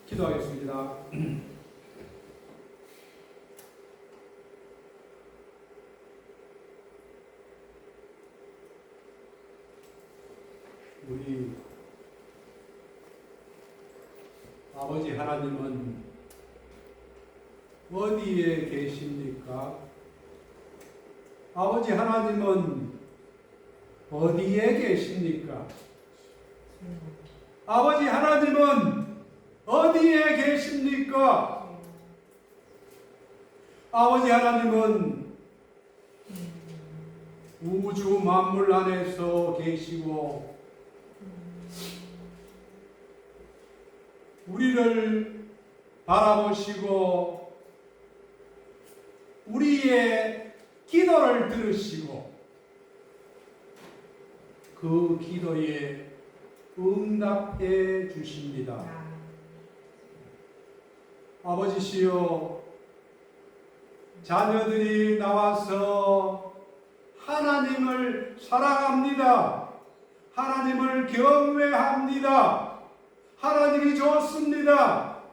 기도하겠습니다. 우리 아버지 하나님은 어디에 계십니까? 아버지 하나님은 어디에 계십니까? 아버지 하나님은 어디에 계십니까? 아버지 하나님은 우주 만물 안에서 계시고 우리를 바라보시고 우리의 기도를 들으시고 그 기도에 응답해 주십니다. 아버지시여, 자녀들이 나와서 하나님을 사랑합니다. 하나님을 경외합니다. 하나님이 좋습니다.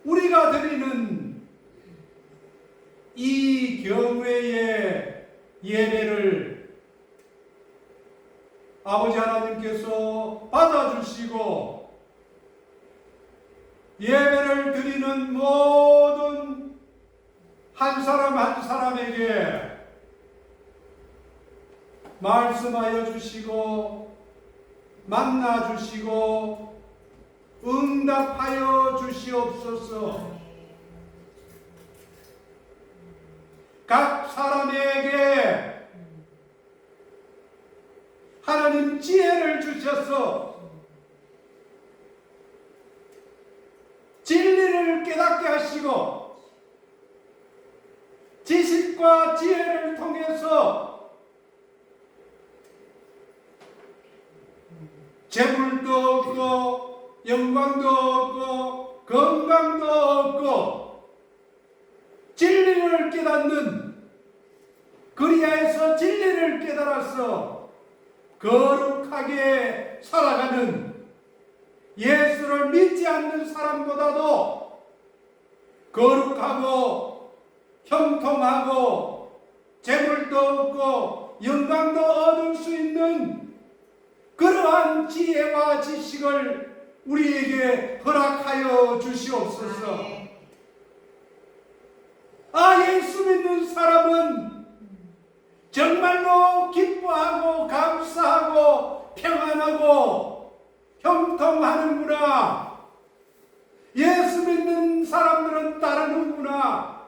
우리가 드리는 이 경외의 예배를 아버지 하나님께서 받아주시고 예배를 드리는 모든 한 사람 한 사람에게 말씀하여 주시고 만나 주시고 응답하여 주시옵소서. 각 사람에게 하나님 지혜를 주셔서 진리를 깨닫게 하시고 지식과 지혜를 통해서 재물도 없고 영광도 없고 건강도 없고 진리를 깨닫는, 그리하여서 진리를 깨달아서 거룩하게 살아가는, 예수를 믿지 않는 사람보다도 거룩하고 형통하고 재물도 없고 영광도 얻을 수 있는 그러한 지혜와 지식을 우리에게 허락하여 주시옵소서. 예수 믿는 사람은 정말로 기뻐하고 감사하고 평안하고 형통하는구나. 예수 믿는 사람들은 따르는구나.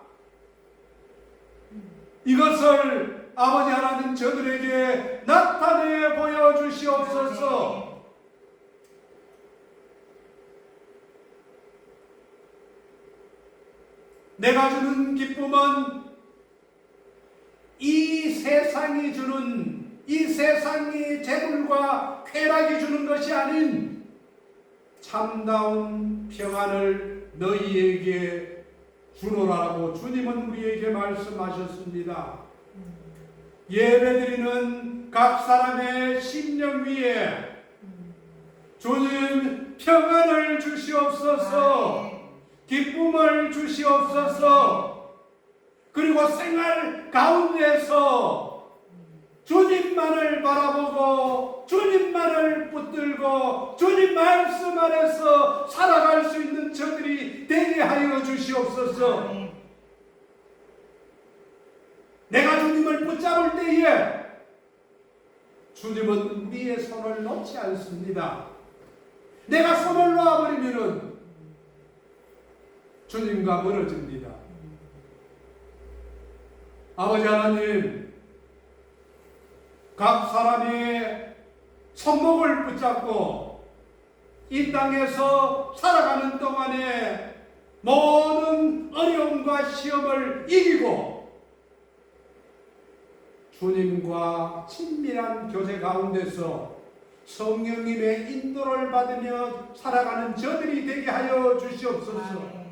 이것을 아버지 하나님 저들에게 나타내 보여주시옵소서. 내가 주는 기쁨은 이 세상이 주는, 이 세상이 재물과 쾌락이 주는 것이 아닌 참다운 평안을 너희에게 주노라라고 주님은 우리에게 말씀하셨습니다. 예배드리는 각 사람의 심령 위에 주님 평안을 주시옵소서. 기쁨을 주시옵소서. 그리고 생활 가운데서 주님만을 바라보고 주님만을 붙들고 주님 말씀 안에서 살아갈 수 있는 저들이 되게 하여 주시옵소서. 내가 주님을 붙잡을 때에 주님은 우리의 손을 놓지 않습니다. 내가 손을 놓아버리면은 주님과 멀어집니다. 아버지 하나님, 각 사람의 손목을 붙잡고 이 땅에서 살아가는 동안에 모든 어려움과 시험을 이기고 주님과 친밀한 교제 가운데서 성령님의 인도를 받으며 살아가는 저들이 되게 하여 주시옵소서.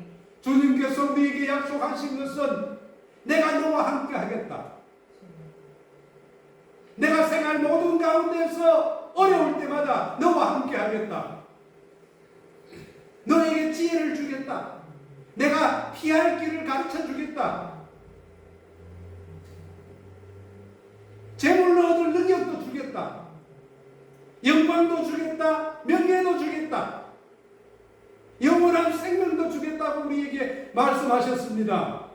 주님께서 우리에게 약속하신 것은 내가 너와 함께 하겠다. 내가 생활 모든 가운데서 어려울 때마다 날마다 너와 함께 하겠다. 너에게 지혜를 주겠다. 내가 피할 길을 가르쳐 주겠다. 재물로 얻을 능력도 주겠다. 영광도 주겠다. 명예도 주겠다. 영원한 생명도 주겠다고 우리에게 말씀하셨습니다.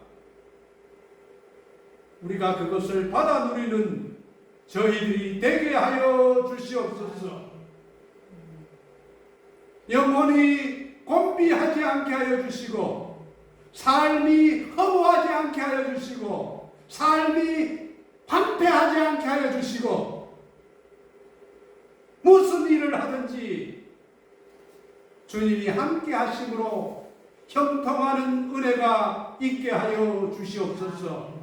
우리가 그것을 받아 누리는 저희들이 되게 하여 주시옵소서. 영혼이 곤비하지 않게 하여 주시고, 삶이 허무하지 않게 하여 주시고, 삶이 황폐하지 않게 하여 주시고, 무슨 일을 하든지 주님이 함께 하심으로 형통하는 은혜가 있게 하여 주시옵소서.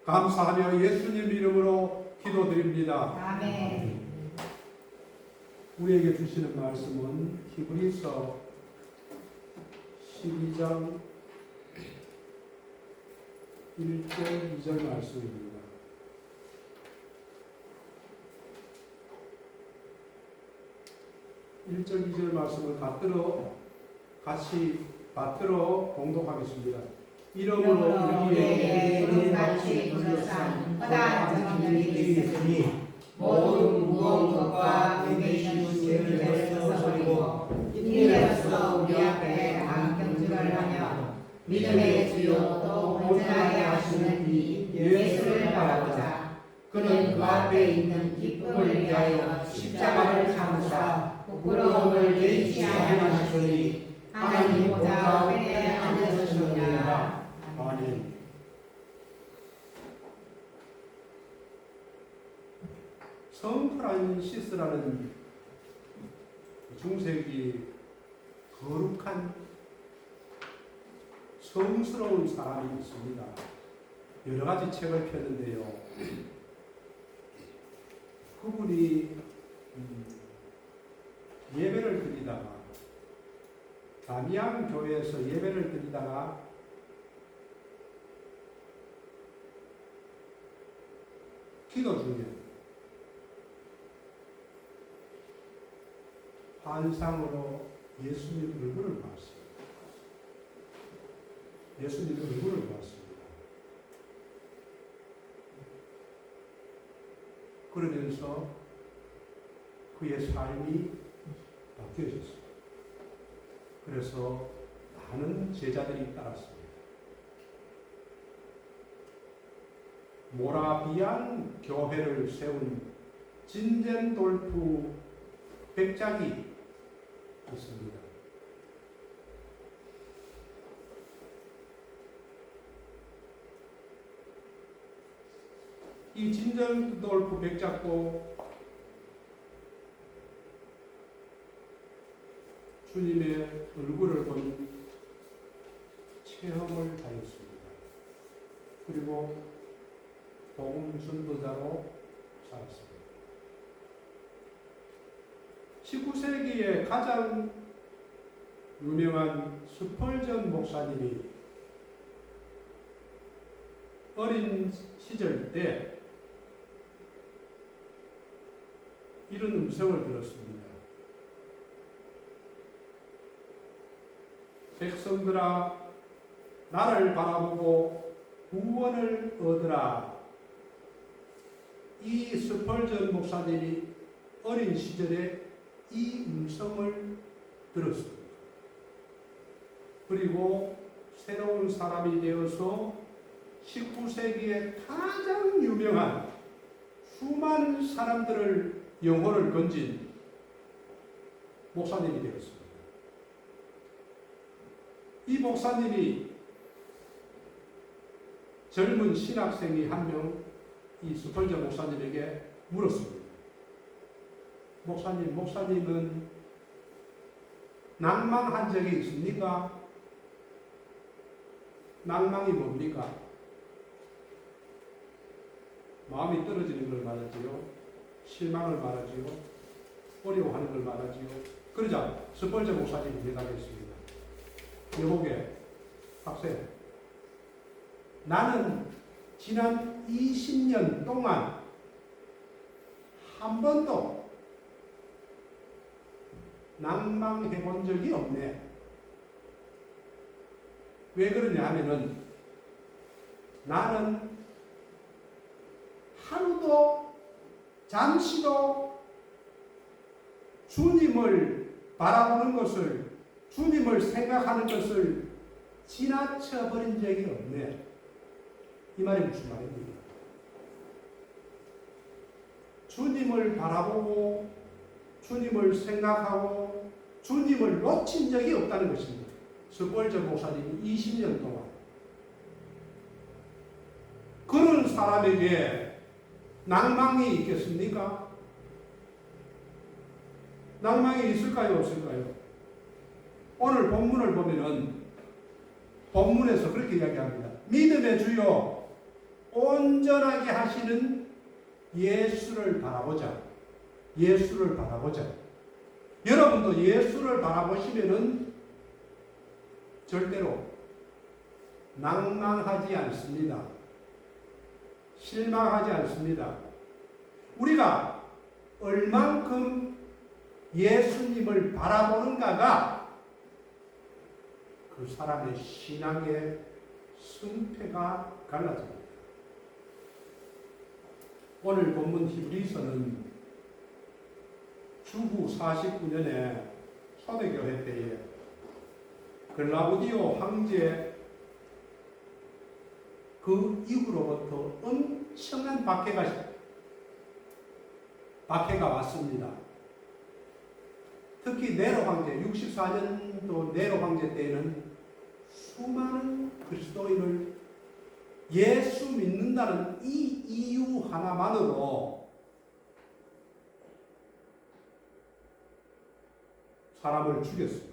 감사하며 예수님 이름으로 기도드립니다. 아멘. 우리에게 주시는 말씀은 히브리서 12장 1절 2절 말씀입니다. 1절 2절 말씀을 같이 받들어 공독하겠습니다. 이러므로 우리에게 구름같이 둘러싼 허다한 정령이 있으니 모든 무거운 것과 의미있는 죄를 내려서버리고 인내로서 우리 앞에 안경주를 하며 믿음의 주요 또 온전하게 하시는 이 예수를 바라보자. 그는 그 앞에 있는 기쁨을 위하여 십자가를 참으사 부끄러움을 개의치 아니하시니 하나님 보좌 우편에 앉으셨느니라. 아멘. 성 프란시스라는 중세기 거룩한 성스러운 사람이 있습니다. 여러 가지 책을 폈는데요. 그분이 예배를 드리다가 다미안 교회에서 예배를 드리다가 기도 중에 환상으로 예수님 얼굴을 봤습니다. 예수님 얼굴을 봤습니다. 그러면서 그의 삶이 바뀌어졌습니다. 그래서 많은 제자들이 따랐습니다. 모라비안 교회를 세운 진젠돌프 백작이 있습니다. 이 진젠돌프 백작도 주님의 얼굴을 본 체험을 하였습니다. 그리고 복음 전도자로 살았습니다. 19세기에 가장 유명한 스펄전 목사님이 어린 시절 때 이런 음성을 들었습니다. 백성들아, 나를 바라보고 구원을 얻으라. 이 스펄전 목사님이 어린 시절에 이 음성을 들었습니다. 그리고 새로운 사람이 되어서 19세기에 가장 유명한 수많은 사람들을 영혼을 건진 목사님이 되었습니다. 이 목사님이 젊은 신학생이 한 명 이 스펄전 목사님에게 물었습니다. 목사님은 낭만한 적이 있습니까? 낭만이 뭡니까? 마음이 떨어지는 걸 말하지요. 실망을 말하지요. 어려워하는 걸 말하지요. 그러자 스펄전 목사님이 대답했습니다. 여보게, 학생, 나는 지난 20년 동안 한 번도 낭망해 본 적이 없네. 왜 그러냐 하면은 나는 하루도 잠시도 주님을 바라보는 것을, 주님을 생각하는 것을 지나쳐 버린 적이 없네. 이 말이 무슨 말입니까? 주님을 바라보고 주님을 생각하고 주님을 놓친 적이 없다는 것입니다. 석골저 목사님이 20년 동안 그런 사람에게 낭망이 있겠습니까? 낭망이 있을까요? 없을까요? 오늘 본문을 보면은 본문에서 그렇게 이야기합니다. 믿음의 주요 온전하게 하시는 예수를 바라보자. 예수를 바라보자. 여러분도 예수를 바라보시면은 절대로 낭망하지 않습니다. 실망하지 않습니다. 우리가 얼만큼 예수님을 바라보는가가 그 사람의 신앙의 승패가 갈라집니다. 오늘 본문 히브리서는 주후 49년에 초대교회 때에 글라우디오 황제 그 이후로부터 엄청난 박해가 왔습니다. 특히 네로 황제, 64년도 네로 황제 때에는 수많은 그리스도인을 예수 믿는다는 이 이유 하나만으로 사람을 죽였습니다.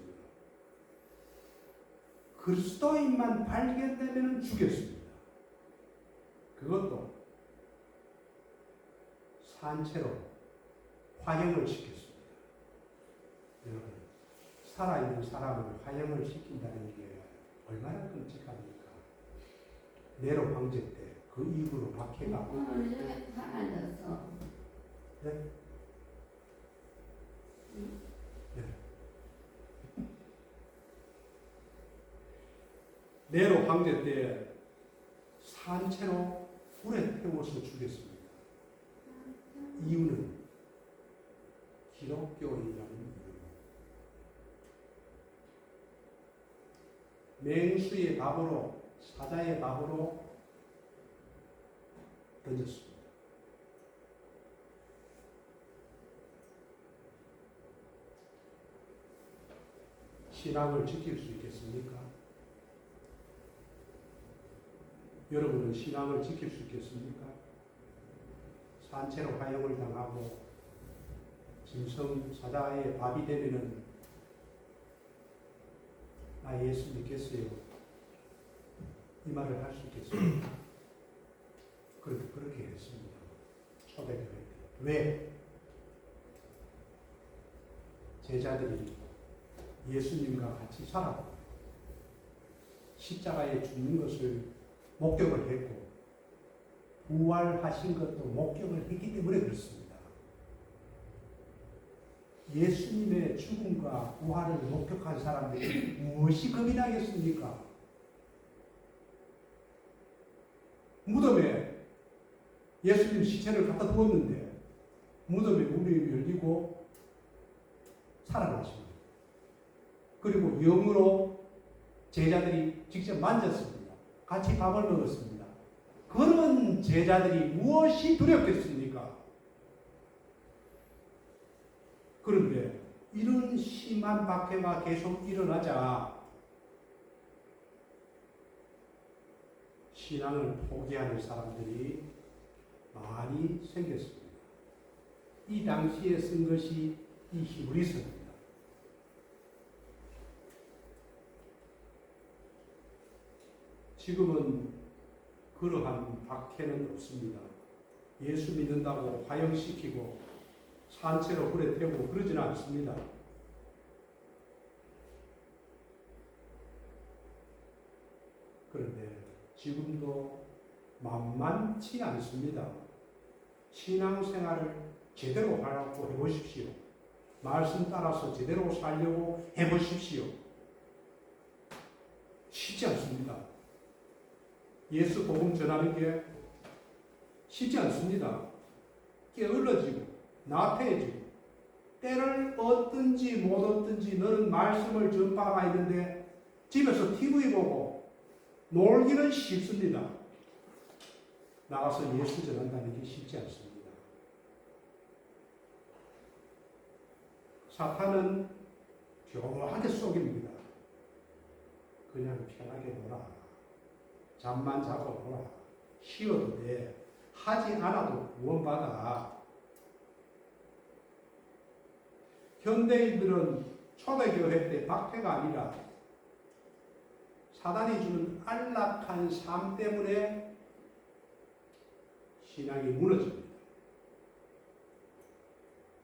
그리스도인만 발견되면 죽였습니다. 그것도 산채로 화형을 시켰습니다. 여러분, 살아있는 사람을 화형을 시킨다는 게 얼마나 끔찍합니까? 네로 황제 때 그 이후로 박해가 오늘 왜 사라졌어? 네? 네. 네로 황제 때 산채로 불에 태워서 죽였습니다. 이유는 기독교인이라는 이유. 맹수의 밥으로, 사자의 밥으로 던졌습니다. 신앙을 지킬 수 있겠습니까? 여러분은 신앙을 지킬 수 있겠습니까? 산채로 화형을 당하고 짐승 사자의 밥이 되면은 나 예수 믿겠어요. 이 말을 할 수 있겠습니까? 그렇게 했습니다. 초대교회 때. 왜? 제자들이 예수님과 같이 살았고 십자가에 죽는 것을 목격을 했고 부활하신 것도 목격을 했기 때문에 그렇습니다. 예수님의 죽음과 부활을 목격한 사람들이 무엇이 겁이 나겠습니까? 무덤에 예수님 시체를 갖다 두었는데 무덤의 문이 열리고 살아나십니다. 그리고 영으로 제자들이 직접 만졌습니다. 같이 밥을 먹었습니다. 그런 제자들이 무엇이 두렵겠습니까? 그런데 이런 심한 박해가 계속 일어나자 신앙을 포기하는 사람들이 많이 생겼습니다. 이 당시에 쓴 것이 이 히브리서입니다. 지금은 그러한 박해는 없습니다. 예수 믿는다고 화형시키고 산채로 불에 태우고 그러지는 않습니다. 그런데 지금도 만만치 않습니다. 신앙생활을 제대로 하려고 해보십시오. 말씀 따라서 제대로 살려고 해보십시오. 쉽지 않습니다. 예수 복음 전하는 게 쉽지 않습니다. 게을러지고 나태해지고 때를 얻든지 못 얻든지 너는 말씀을 전파가 있는데 집에서 TV 보고 놀기는 쉽습니다. 나가서 예수 전한다는 게 쉽지 않습니다. 사탄은 교묘하게 속입니다. 그냥 편하게 놀아. 잠만 자고 놀아. 쉬어도 돼. 하지 않아도 구원받아. 현대인들은 초대교회 때 박해가 아니라 사단이 주는 안락한 삶 때문에 신앙이 무너집니다.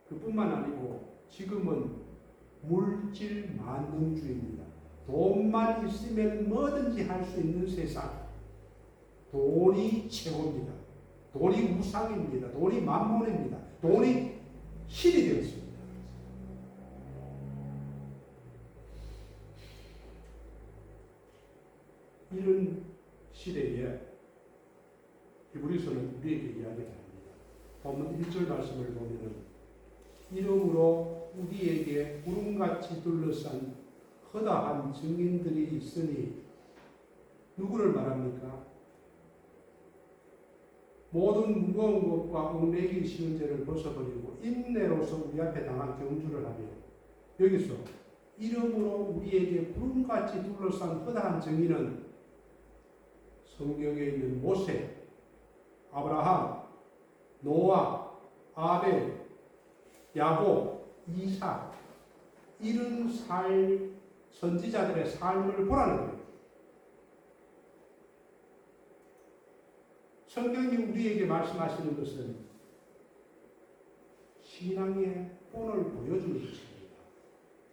그뿐만 아니고 지금은 물질 만능주의입니다. 돈만 있으면 뭐든지 할 수 있는 세상. 돈이 최고입니다. 돈이 우상입니다. 돈이 만몬입니다. 돈이 신이 되었습니다. 이런 시대에 히브리서는 우리에게 이야기를 합니다. 본문 1절 말씀을 보면은 이러므로 우리에게 구름같이 둘러싼 허다한 증인들이 있으니 누구를 말합니까? 모든 무거운 것과 얽매이기 쉬운 죄를 벗어버리고 인내로서 우리 앞에 당한 경주를 하며 여기서 이러므로 우리에게 구름같이 둘러싼 허다한 증인은 성경에 있는 모세, 아브라함, 노아, 아벨, 야곱, 이삭 이런 선지자들의 삶을 보라는 거예요. 성경이 우리에게 말씀하시는 것은 신앙의 본을 보여주는 것입니다.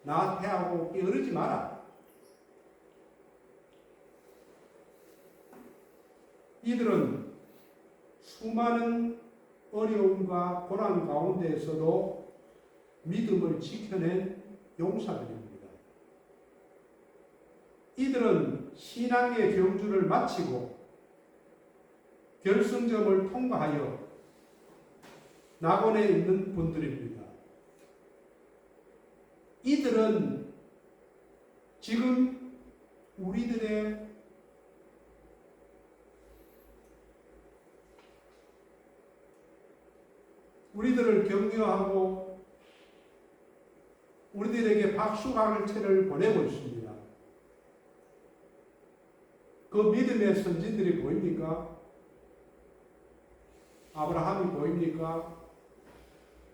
나태하고 게으르지 마라. 이들은 수많은 어려움과 고난 가운데에서도 믿음을 지켜낸 용사들입니다. 이들은 신앙의 경주를 마치고 결승점을 통과하여 낙원에 있는 분들입니다. 이들은 지금 우리들을 격려하고 우리들에게 박수갈채를 보내고 있습니다. 그 믿음의 선진들이 보입니까? 아브라함이 보입니까?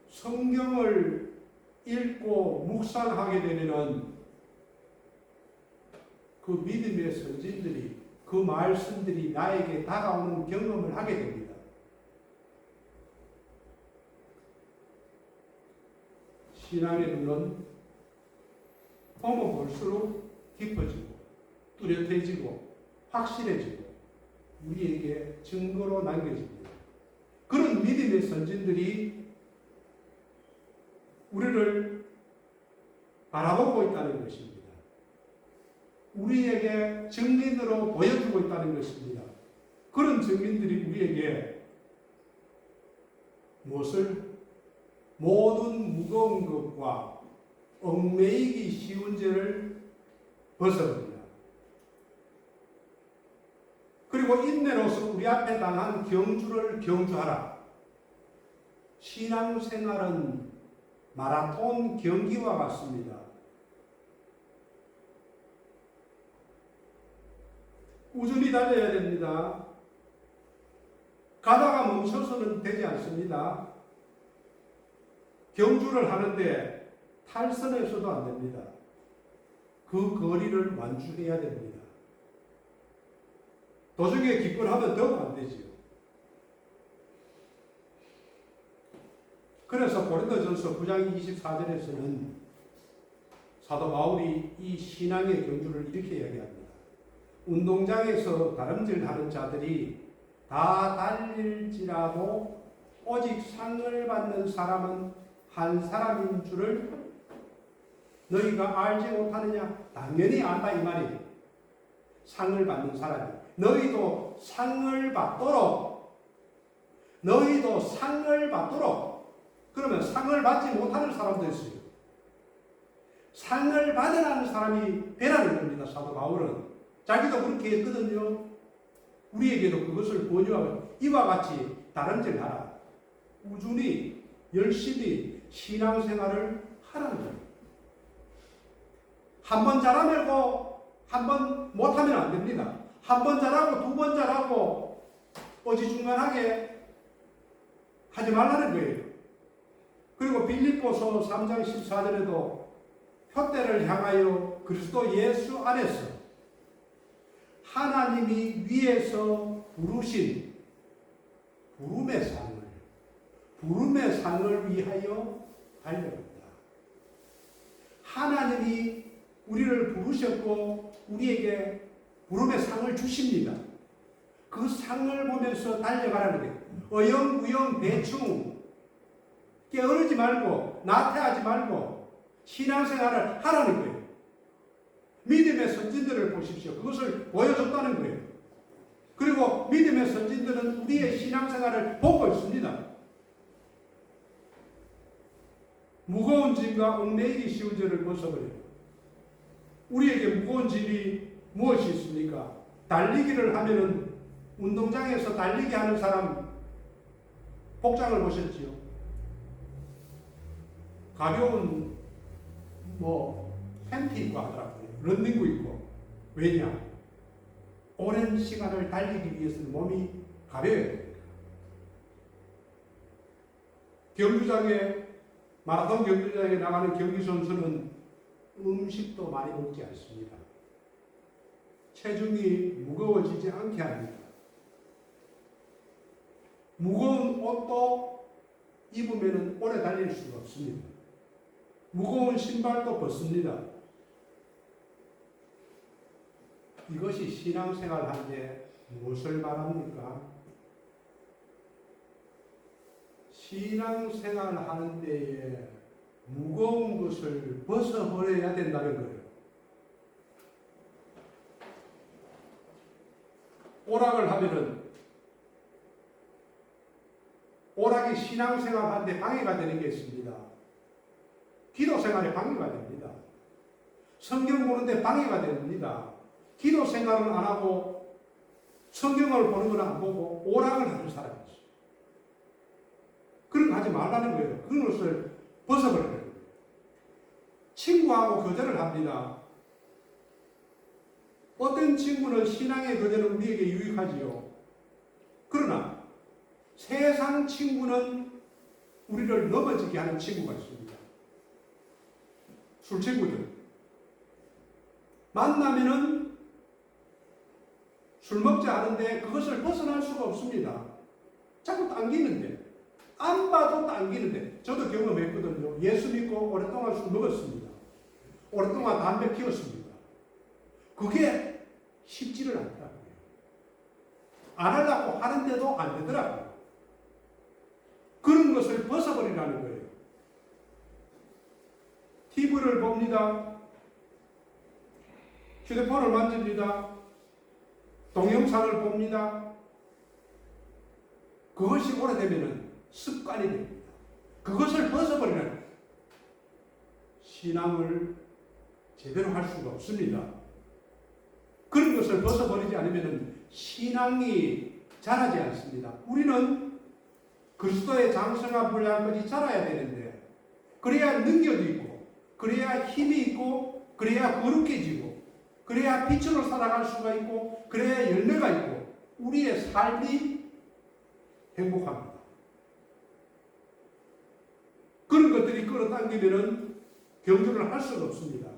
성경을 읽고 묵상하게 되면 그 믿음의 선진들이 그 말씀들이 나에게 다가오는 경험을 하게 됩니다. 신앙의 눈은 보면 볼수록 깊어지고 뚜렷해지고 확실해지고 우리에게 증거로 남겨집니다. 그런 믿음의 선진들이 우리를 바라보고 있다는 것입니다. 우리에게 증인으로 보여주고 있다는 것입니다. 그런 증인들이 우리에게 무엇을? 모든 무거운 것과 얽매이기 쉬운 죄를 벗어버린다. 그리고 인내로서 우리 앞에 당한 경주를 경주하라. 신앙생활은 마라톤 경기와 같습니다. 꾸준히 달려야 됩니다. 가다가 멈춰서는 되지 않습니다. 경주를 하는데 탈선해서도 안 됩니다. 그 거리를 완주해야 됩니다. 도중에 기권하면 더욱 안 되지요. 그래서 고린도전서 9장 24절에서는 사도 바울이 이 신앙의 경주를 이렇게 이야기합니다. 운동장에서 다름질하는 자들이 다 달릴지라도 오직 상을 받는 사람은 한 사람인 줄을 너희가 알지 못하느냐? 당연히 안다 이 말이에요. 상을 받는 사람이. 너희도 상을 받도록 그러면 상을 받지 못하는 사람도 있어요. 상을 받으라는 사람이 배라는 겁니다. 사도 바울은 자기도 그렇게 했거든요. 우리에게도 그것을 권유하고 이와 같이 다름질하라. 꾸준히 열심히 신앙생활을 하라는 거예요. 한 번 잘하고 한 번 못하면 안 됩니다. 한 번 잘하고 두 번 잘하고 어지중간하게 하지 말라는 거예요. 그리고 빌립보서 3장 14절에도 표대를 향하여 그리스도 예수 안에서 하나님이 위에서 부르신 부름의 상을 위하여 달려갑니다. 하나님이 우리를 부르셨고 우리에게 부름의 상을 주십니다. 그 상을 보면서 달려가라는 거예요. 어영부영 대충 게으르지 말고 나태하지 말고 신앙생활을 하라는 거예요. 믿음의 선진들을 보십시오. 그것을 보여줬다는 거예요. 그리고 믿음의 선진들은 우리의 신앙생활을 보고 있습니다. 무거운 짐과 얽매이기 쉬운 죄를 벗어버려요. 우리에게 무거운 짐이 무엇이 있습니까? 달리기를 하면은 운동장에서 달리기 하는 사람 복장을 보셨지요? 가벼운 팬티 입고 하더라고요. 런닝구 입고. 왜냐? 오랜 시간을 달리기 위해서는 몸이 가벼워야 됩니다. 마라톤 경주장에 나가는 경기 선수는 음식도 많이 먹지 않습니다. 체중이 무거워지지 않게 합니다. 무거운 옷도 입으면 오래 달릴 수가 없습니다. 무거운 신발도 벗습니다. 이것이 신앙생활 하는데 무엇을 말합니까? 신앙생활 하는 데에 무거운 것을 벗어버려야 된다는 거예요. 오락을 하면은 오락이 신앙생활 하는데 방해가 되는 게 있습니다. 기도생활에 방해가 됩니다. 성경 보는데 방해가 됩니다. 기도생활은 안 하고 성경을 보는 건 안 보고 오락을 하는 사람이 있어요. 그런 거 하지 말라는 거예요. 그런 것을 벗어버려야 돼요. 친구하고 교제를 합니다. 어떤 친구는 신앙의 교제는 우리에게 유익하지요. 그러나 세상 친구는 우리를 넘어지게 하는 친구가 있습니다. 술 친구들. 만나면은 술 먹지 않은데 그것을 벗어날 수가 없습니다. 자꾸 당기는데. 안 봐도 당기는데. 저도 경험했거든요. 예수 믿고 오랫동안 술 먹었습니다. 오랫동안 담배 피웠습니다. 그게 쉽지를 않더라고요. 안 하려고 하는데도 안 되더라고요. 그런 것을 벗어버리라는 거예요. TV를 봅니다. 휴대폰을 만집니다. 동영상을 봅니다. 그것이 오래되면 습관이 됩니다. 그것을 벗어버리는 신앙을 제대로 할 수가 없습니다. 그런 것을 벗어버리지 않으면 신앙이 자라지 않습니다. 우리는 그리스도의 장성한 분량까지 자라야 되는데 그래야 능력이 있고 그래야 힘이 있고 그래야 거룩해지고 그래야 빛으로 살아갈 수가 있고 그래야 열매가 있고 우리의 삶이 행복합니다. 그런 것들이 끌어당기면 경주를 할 수가 없습니다.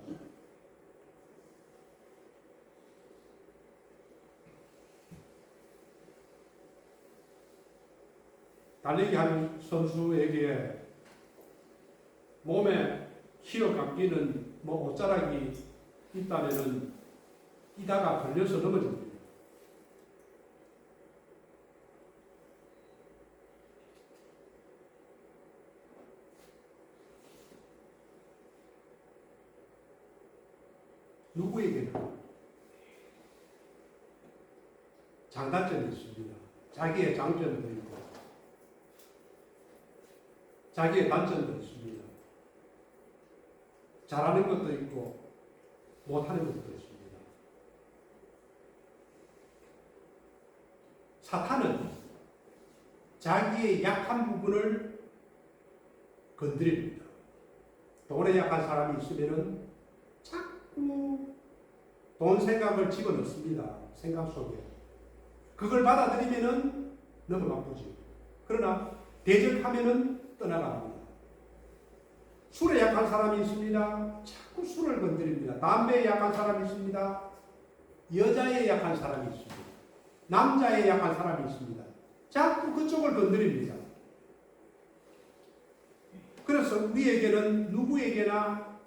달리기 하는 선수에게 몸에 휘어 감기는 옷자락이 있다면은 뛰다가 걸려서 넘어집니다. 누구에게나 장단점이 있습니다. 자기의 장점도 있고 자기의 단점도 있습니다. 잘하는 것도 있고 못하는 것도 있습니다. 사탄은 자기의 약한 부분을 건드립니다. 돈에 약한 사람이 있으면 자꾸 돈 생각을 집어넣습니다. 생각 속에. 그걸 받아들이면 너무 나쁘지. 그러나 대적하면 떠나갑니다. 술에 약한 사람이 있습니다. 자꾸 술을 건드립니다. 담배에 약한 사람이 있습니다. 여자에 약한 사람이 있습니다. 남자에 약한 사람이 있습니다. 자꾸 그쪽을 건드립니다. 그래서 우리에게는 누구에게나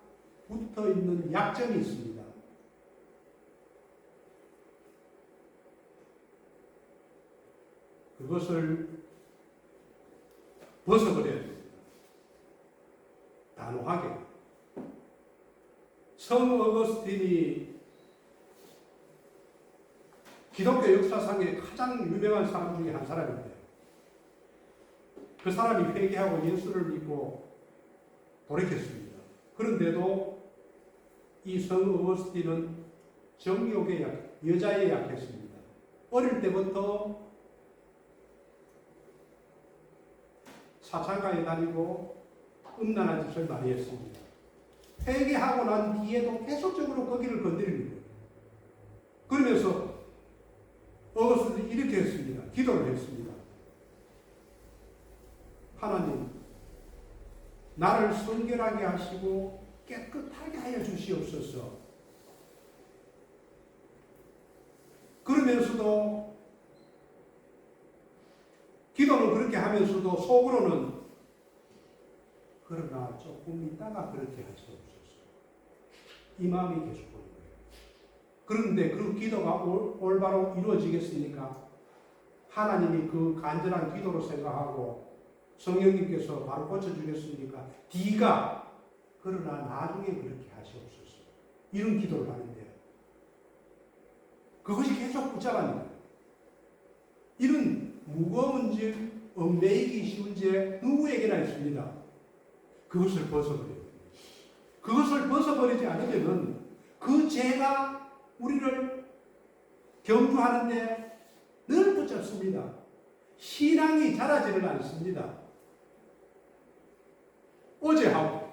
붙어 있는 약점이 있습니다. 그것을 벗어버려야 됩니다. 단호하게. 성 어거스틴이 기독교 역사상에 가장 유명한 사람 중에 한 사람인데요. 그 사람이 회개하고 예수를 믿고 돌이켰습니다. 그런데도 이 성 어거스틴은 정욕에 여자에 약했습니다. 어릴 때부터 사창가에 다니고 음란한 짓을 많이 했습니다. 회개하고 난 뒤에도 계속적으로 거기를 건드리는 거예요. 그러면서 어거스틴이 이렇게 했습니다. 기도를 했습니다. 하나님, 나를 성결하게 하시고 깨끗하게 하여 주시옵소서. 그러면서도 기도는 그렇게 하면서도 속으로는 그러나 조금 있다가 그렇게 하시옵소서. 이 마음이 계속 오는 거예요. 그런데 그 기도가 올바로 이루어지겠습니까? 하나님이 그 간절한 기도로 생각하고 성령님께서 바로 고쳐주겠습니까? D가 그러나 나중에 그렇게 하시옵소서. 이런 기도를 하는데요. 그것이 계속 붙잡아는 거예요. 이런 무거운 죄, 얽매이기 쉬운 죄 누구에게나 있습니다. 그것을 벗어버려야 됩니다. 그것을 벗어버리지 않으면 그 죄가 우리를 경주하는데 늘 붙잡습니다. 신앙이 자라지를 않습니다. 어제 하고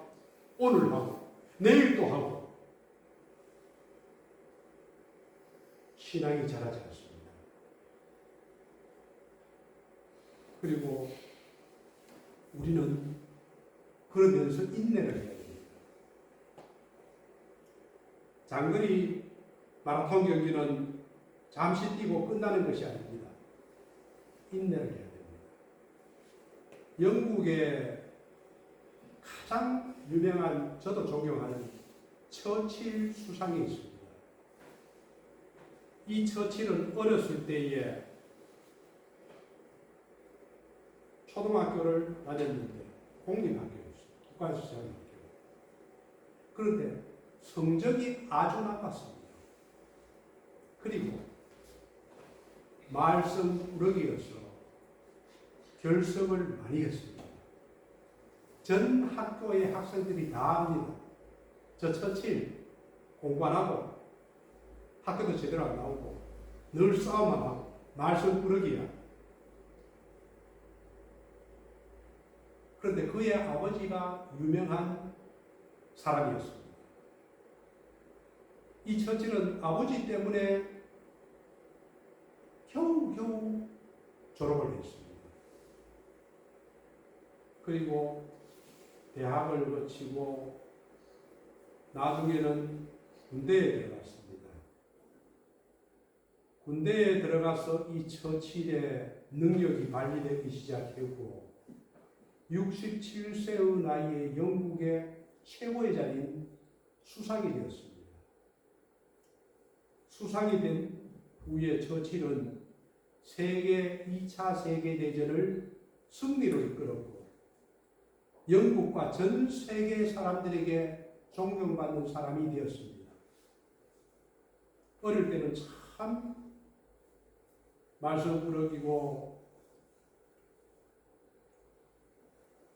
오늘 하고 내일 또 하고 신앙이 자라지 않습니다. 그리고 우리는 그러면서 인내를 해야 됩니다. 장거리 마라톤 경기는 잠시 뛰고 끝나는 것이 아닙니다. 인내를 해야 됩니다. 영국의 가장 유명한, 저도 존경하는 처칠 수상이 있습니다. 이 처칠은 어렸을 때에 초등학교를 다녔는데 공립학교였어요. 국가수상학교. 그런데 성적이 아주 나빴습니다. 그리고 말썽 꾸러기여서 결석을 많이 했습니다. 전 학교의 학생들이 다 압니다. 저 처칠 공부 안 하고 학교도 제대로 안 나오고 늘 싸움만 하고 말썽 꾸러기야. 그런데 그의 아버지가 유명한 사람이었습니다. 이 처칠은 아버지 때문에 겨우겨우 졸업을 했습니다. 그리고 대학을 거치고 나중에는 군대에 들어갔습니다. 군대에 들어가서 이 처칠의 능력이 발휘되기 시작했고 67세의 나이에 영국의 최고의 자리인 수상이 되었습니다. 수상이 된 후에 처칠은 2차 세계대전을 승리로 이끌었고 영국과 전 세계 사람들에게 존경받는 사람이 되었습니다. 어릴 때는 참 말썽 부러기고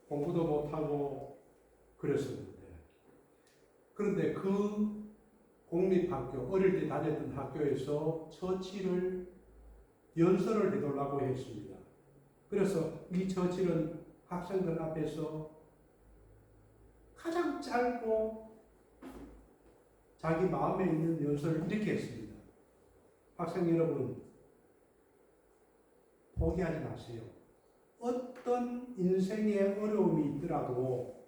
공부도 못하고 그랬었는데, 그런데 그 공립학교, 어릴 때 다녔던 학교에서 처치를 연설을 해달라고 했습니다. 그래서 이 처치는 학생들 앞에서 가장 짧고 자기 마음에 있는 연설을 이렇게 했습니다. 학생 여러분, 포기하지 마세요. 어떤 인생의 어려움이 있더라도,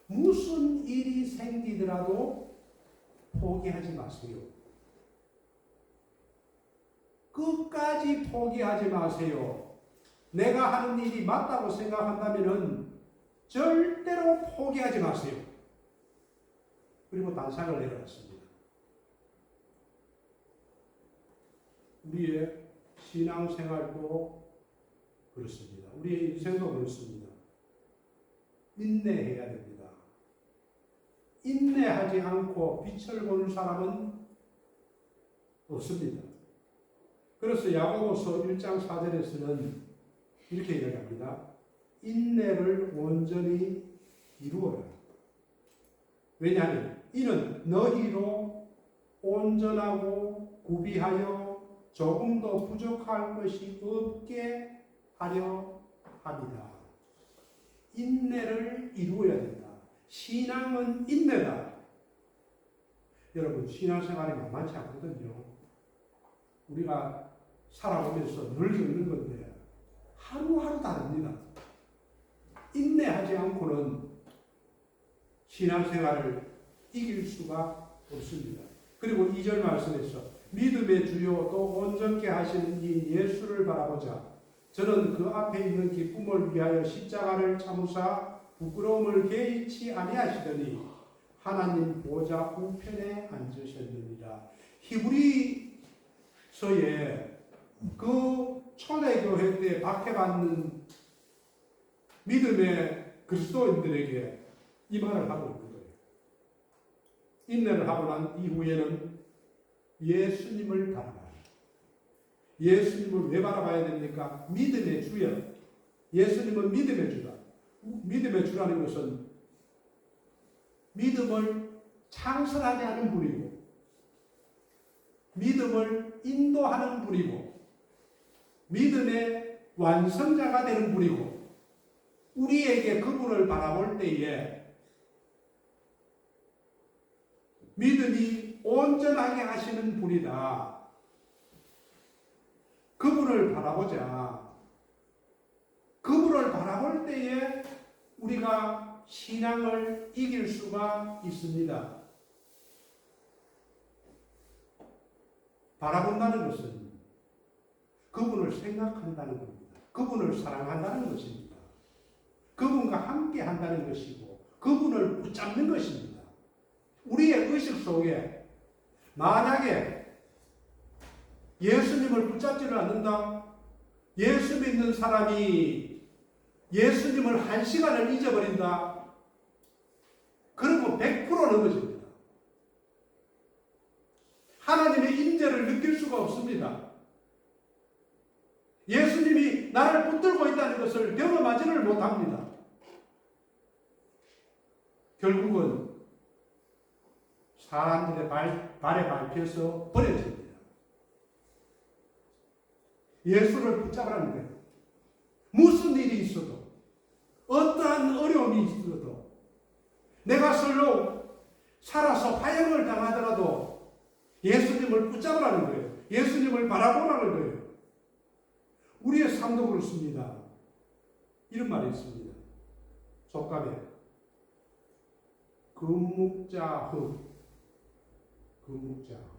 무슨 일이 생기더라도 포기하지 마세요. 끝까지 포기하지 마세요. 내가 하는 일이 맞다고 생각한다면 절대로 포기하지 마세요. 그리고 단상을 내려놨습니다. 우리의 신앙생활도 그렇습니다. 우리의 인생도 그렇습니다. 인내해야 됩니다. 인내하지 않고 빛을 보는 사람은 없습니다. 그래서 야고보서 1장 4절에서는 이렇게 이야기합니다. 인내를 온전히 이루어라. 왜냐하면 이는 너희로 온전하고 구비하여 조금도 부족할 것이 없게 하려 합니다. 인내를 이루어야 된다. 신앙은 인내다. 여러분, 신앙생활이 만만치 않거든요. 우리가 살아오면서 늘 겪는 건데 하루하루 다릅니다. 인내하지 않고는 신앙생활을 이길 수가 없습니다. 그리고 2절 말씀에서 믿음의 주요 또 온전케 하시는 이 예수를 바라보자. 저는 그 앞에 있는 기쁨을 위하여 십자가를 참으사 부끄러움을 개의치 아니하시더니 하나님 보좌 우편에 앉으셨느니라. 히브리서에 그 초대교회 때 박해받는 믿음의 그리스도인들에게 이 말을 하고 있는 거예요. 인내를 하고 난 이후에는 예수님을 바라봐라. 예수님을 왜 바라봐야 됩니까? 믿음의 주여. 예수님은 믿음의 주다. 믿음의 주라는 것은 믿음을 창설하게 하는 분이고, 믿음을 인도하는 분이고, 믿음의 완성자가 되는 분이고, 우리에게 그분을 바라볼 때에 믿음이 온전하게 하시는 분이다. 그분을 바라보자. 그분을 바라볼 때에 우리가 신앙을 이길 수가 있습니다. 바라본다는 것은 그분을 생각한다는 겁니다. 그분을 사랑한다는 것입니다. 그분과 함께 한다는 것이고, 그분을 붙잡는 것입니다. 우리의 의식 속에 만약에 예수님을 붙잡지를 않는다, 예수 믿는 사람이 예수님을 한 시간을 잊어버린다, 그러면 100% 넘어집니다. 하나님의 임재를 느낄 수가 없습니다. 예수님이 나를 붙들고 있다는 것을 경험하지를 못합니다. 결국은 사람들의 발에 밟혀서 버려집니다. 예수를 붙잡으라는 거예요. 무슨 일이 있어도, 어떠한 어려움이 있어도, 내가 설로 살아서 화형을 당하더라도 예수님을 붙잡으라는 거예요. 예수님을 바라보라는 거예요. 우리의 삶도 그렇습니다. 이런 말이 있습니다. 족감에 금묵자흑, 금묵자.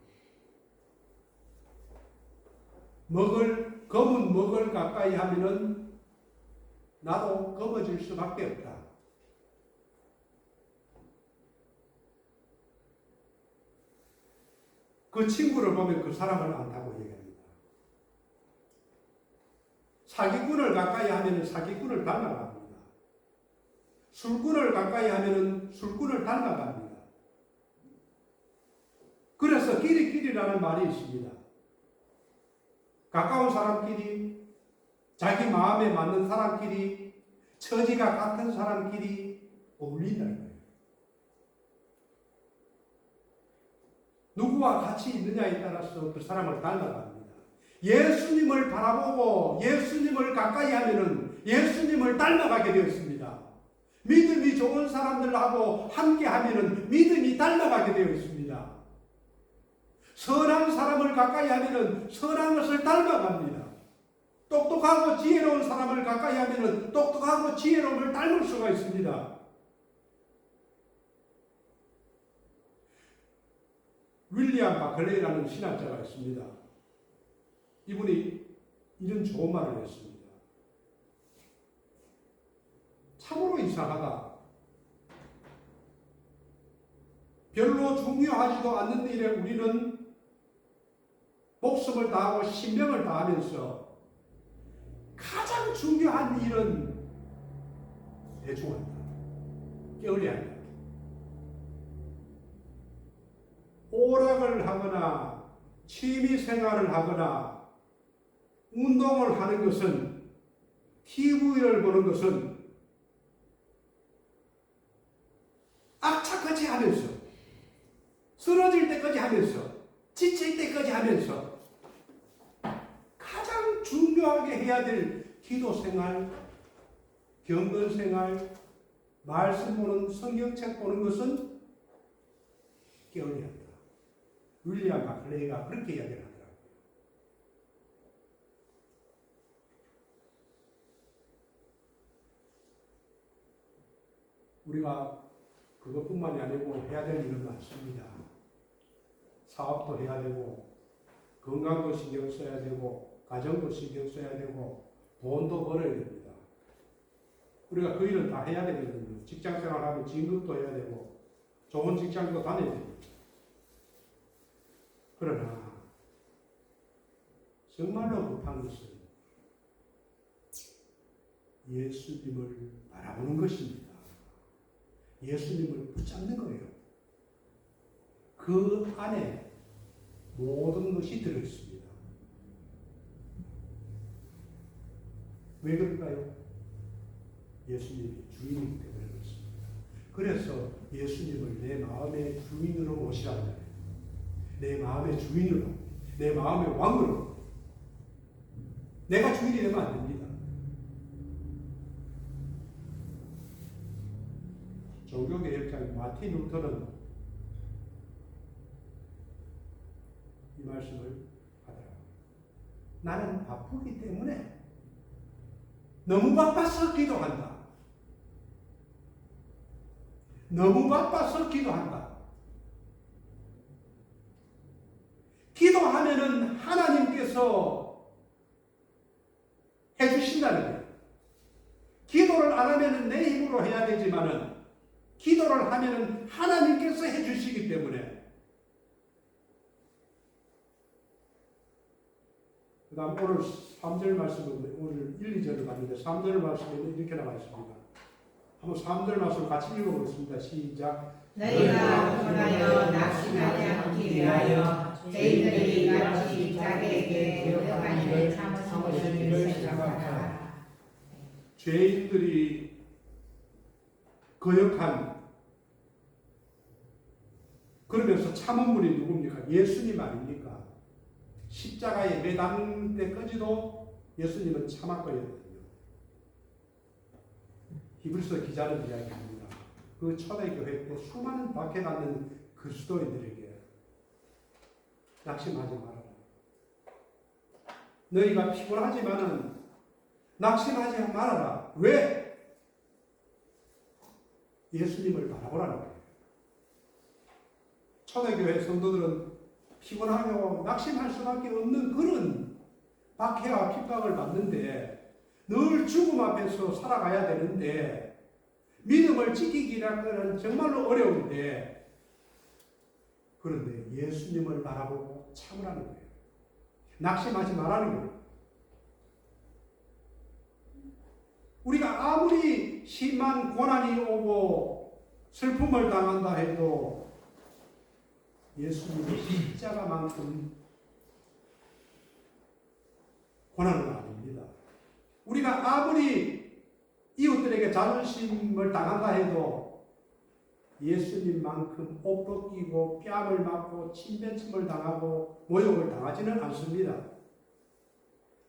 검은 먹을 가까이 하면은 나도 검어질 수밖에 없다. 그 친구를 보면 그 사람을 안다고 얘기합니다. 사기꾼을 가까이 하면은 사기꾼을 닮아갑니다. 술꾼을 가까이 하면은 술꾼을 닮아갑니다. 그래서 끼리끼리를 어울리라는 말이 있습니다. 가까운 사람끼리, 자기 마음에 맞는 사람끼리, 처지가 같은 사람끼리 어울린다는 거예요. 누구와 같이 있느냐에 따라서 그 사람을 닮아갑니다. 예수님을 바라보고 예수님을 가까이 하면은 예수님을 닮아가게 되었습니다. 믿음이 좋은 사람들하고 함께 하면은 믿음이 닮아가게 되어 있습니다. 선한 사람을 가까이 하면은 선한 것을 닮아갑니다. 똑똑하고 지혜로운 사람을 가까이 하면은 똑똑하고 지혜로움을 닮을 수가 있습니다. 윌리엄 바클레이라는 신학자가 있습니다. 이분이 이런 좋은 말을 했습니다. 참으로 이상하다. 별로 중요하지도 않는 일에 우리는 목숨을 다하고 신명을 다하면서 가장 중요한 일은 대충한다. 게을리한다. 오락을 하거나 취미 생활을 하거나 운동을 하는 것은 TV를 보는 것은 악착같이 하면서 쓰러질 때까지 하면서 지칠 때까지 하면서 가장 중요하게 해야 될 기도 생활, 경건 생활, 말씀 보는 성경책 보는 것은 게을리한다. 윌리엄 바클레이가 그렇게 이야기를 하더라고요. 우리가 그것뿐만이 아니고 해야 될 일은 많습니다. 사업도 해야 되고 건강도 신경 써야 되고 가정도 신경 써야 되고 돈도 벌어야 됩니다. 우리가 그 일은 다 해야 되거든요. 직장 생활하면 진급도 해야 되고 좋은 직장도 다녀야 됩니다. 그러나 정말로 급한 것은 예수님을 바라보는 것입니다. 예수님을 붙잡는 거예요. 그 안에 모든 것이 들어있습니다. 왜 그럴까요? 예수님이 주인이기 때문에 그렇습니다. 그래서 예수님을 내 마음의 주인으로 모시라고 해요. 내 마음의 주인으로, 내 마음의 왕으로. 내가 주인이 되면 안 됩니다. 종교개혁자 마틴 루터는 이 말씀을 하더라고요. 나는 바쁘기 때문에 너무 바빠서 기도한다. 너무 바빠서 기도한다. 기도하면은 하나님께서 해주신다는 거예요. 기도를 안 하면은 내 힘으로 해야 되지만은 기도를 하면은 하나님께서 해주시기 때문에. 그 다음 오늘 3절 말씀은 오늘 1, 2절을 봤는데 3절 말씀에는 이렇게 나와 있습니다. 한번 3절 말씀을 같이 읽어보겠습니다. 시작. 너희가 떠나여 낙심하지 않기 위하여 죄인들이 같이 자기에게 거역한 일을 참으시기를 생각하라. 죄인들이 거역한 그러면서 참은 분이 누굽니까? 예수님 아닙니까? 십자가에 매달릴 때까지도 예수님은 참았거든요. 히브리서 기자는 이야기합니다. 그 초대교회 때 수많은 박해받는 그리스도인들에게 낙심하지 말아라. 너희가 피곤하지만은 낙심하지 말아라. 왜? 예수님을 바라보라는 거예요. 초대교회 성도들은 피곤하고 낙심할 수밖에 없는 그런 박해와 핍박을 받는데 늘 죽음 앞에서 살아가야 되는데 믿음을 지키기라는 정말로 어려운데 그런데 예수님을 바라보고 참으라는 거예요. 낙심하지 말라는 거예요. 우리가 아무리 심한 고난이 오고 슬픔을 당한다 해도 예수님의 십자가만큼 고난은 아닙니다. 우리가 아무리 이웃들에게 자존심을 당한다 해도 예수님만큼 옷 벗기고 뺨을 맞고 침뱉음을 당하고 모욕을 당하지는 않습니다.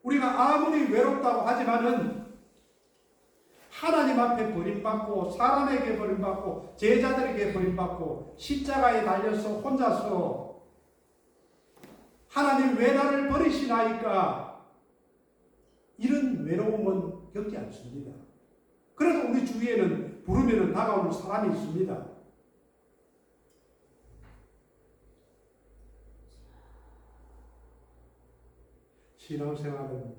우리가 아무리 외롭다고 하지만은 하나님 앞에 버림받고 사람에게 버림받고 제자들에게 버림받고 십자가에 달려서 혼자서 하나님 왜 나를 버리시나이까 이런 외로움은 겪지 않습니다. 그래도 우리 주위에는 부르면 다가오는 사람이 있습니다. 신앙생활은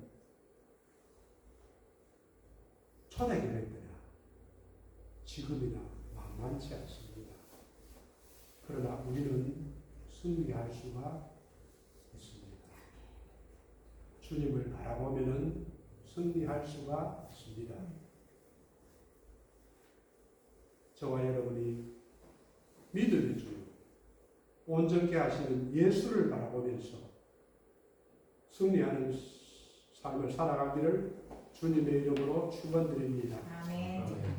초대교회 때나 지금이나 만만치 않습니다. 그러나 우리는 승리할 수가 있습니다. 주님을 바라보면 승리할 수가 있습니다. 저와 여러분이 믿음의 주, 온전케 하시는 예수를 바라보면서 승리하는 삶을 살아가기를 주님의 이름으로 축원드립니다. 아멘.